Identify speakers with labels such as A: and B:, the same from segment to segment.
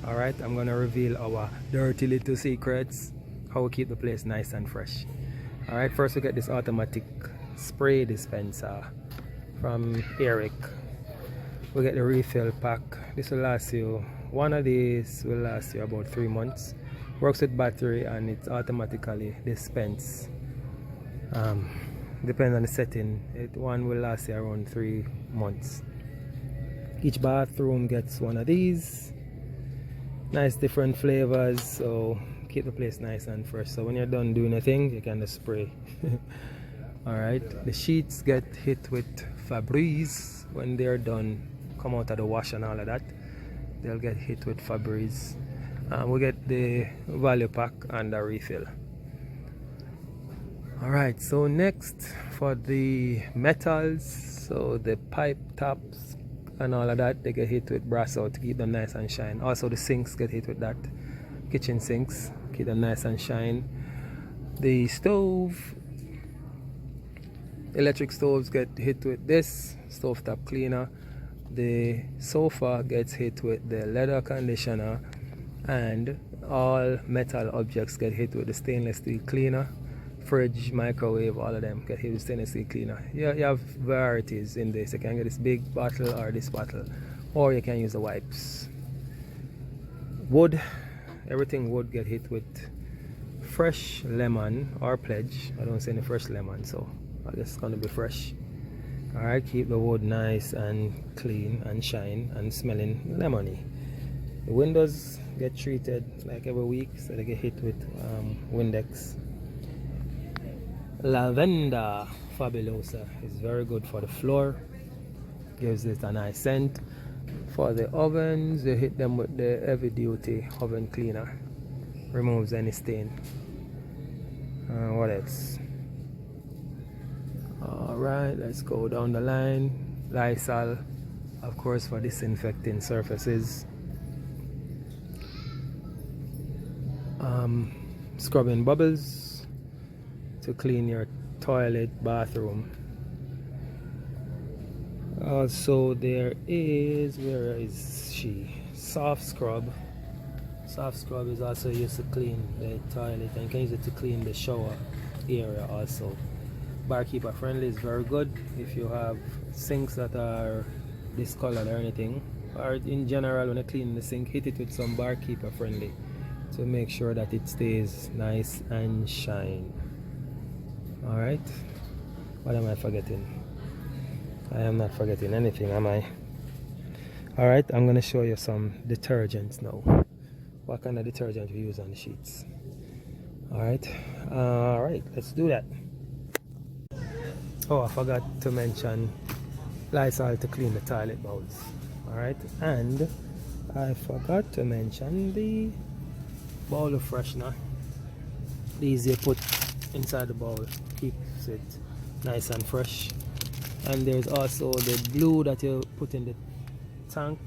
A: Alright, I'm gonna reveal our dirty little secrets, how we keep the place nice and fresh. Alright, first we get this automatic spray dispenser from Eric. We get the refill pack. This will last you, one of these will last you about 3 months. Works with battery and it's automatically dispense. Depending on the setting, one will last you around 3 months. Each bathroom gets one of these. Nice different flavors, so keep the place nice and fresh. So when you're done doing a thing, you can just spray. Alright, the sheets get hit with Febreze. When they're done, come out of the wash and all of that, they'll get hit with Febreze. We get the value pack and the refill. Alright, so next for the metals, so the pipe tops and all of that, they get hit with Brasso to keep them nice and shine. Also the sinks get hit with that, kitchen sinks, keep them nice and shine. The stove, electric stoves get hit with this stovetop cleaner. The sofa gets hit with the leather conditioner, and all metal objects get hit with the stainless steel cleaner. Fridge, microwave, all of them get hit with stainless steel cleaner. You have varieties in this. You can get this big bottle or this bottle, or you can use the wipes. Wood, everything wood get hit with fresh lemon or pledge. I don't see any fresh lemon, so I guess it's gonna be fresh. Alright, keep the wood nice and clean and shine and smelling lemony. The windows get treated like every week, so they get hit with Windex. Lavender Fabulosa is very good for the floor, gives it a nice scent. For the ovens, they hit them with the heavy duty oven cleaner, removes any stain. What else? Alright, let's go down the line. Lysol, of course, for disinfecting surfaces. Scrubbing bubbles to clean your toilet, bathroom. Also there is, where is she? Soft scrub. Soft scrub is also used to clean the toilet, and you can use it to clean the shower area also. Barkeeper friendly is very good if you have sinks that are discolored or anything, or in general when you clean the sink, hit it with some barkeeper friendly to make sure that it stays nice and shine. Alright, what am I forgetting? I am not forgetting anything, am I? Alright, I'm going to show you some detergents now. What kind of detergent we use on the sheets. Alright, let's do that. Oh, I forgot to mention Lysol to clean the toilet bowls. Alright, and I forgot to mention the bowl of freshener. These you put inside the bowl, keeps it nice and fresh. And there's also the blue that you put in the tank,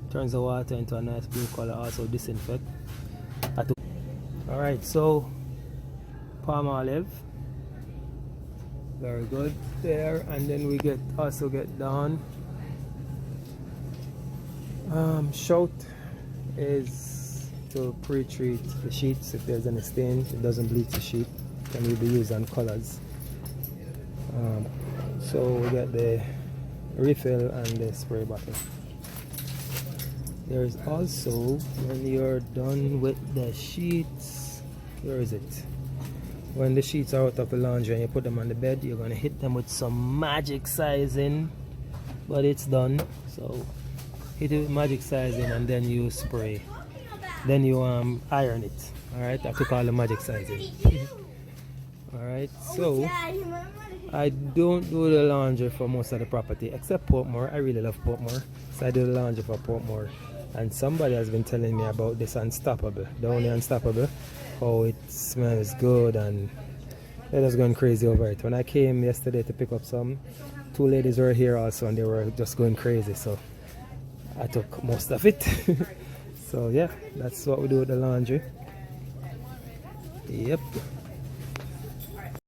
A: turns the water into a nice blue color, also disinfect. Alright, so palm olive, very good there. And then we also get down Shout is to pre-treat the sheets. If there's any stain, it doesn't bleach the sheet, can be used on colors. So we get the refill and the spray bottle. There's also, when you're done with the sheets, where is it? When the sheets are out of the laundry and you put them on the bed, you're going to hit them with some magic sizing, but it's done. So hit it with magic sizing and then you spray. Then you iron it. Alright, I took all the magic sizing. Alright, so I don't do the laundry for most of the property except Portmore. I really love Portmore, so I do the laundry for Portmore. And somebody has been telling me about this Unstoppable, the only Unstoppable, how it smells good, and they're just going crazy over it. When I came yesterday to pick up some, two ladies were here also and they were just going crazy, so I took most of it. So yeah, that's what we do with the laundry. Yep.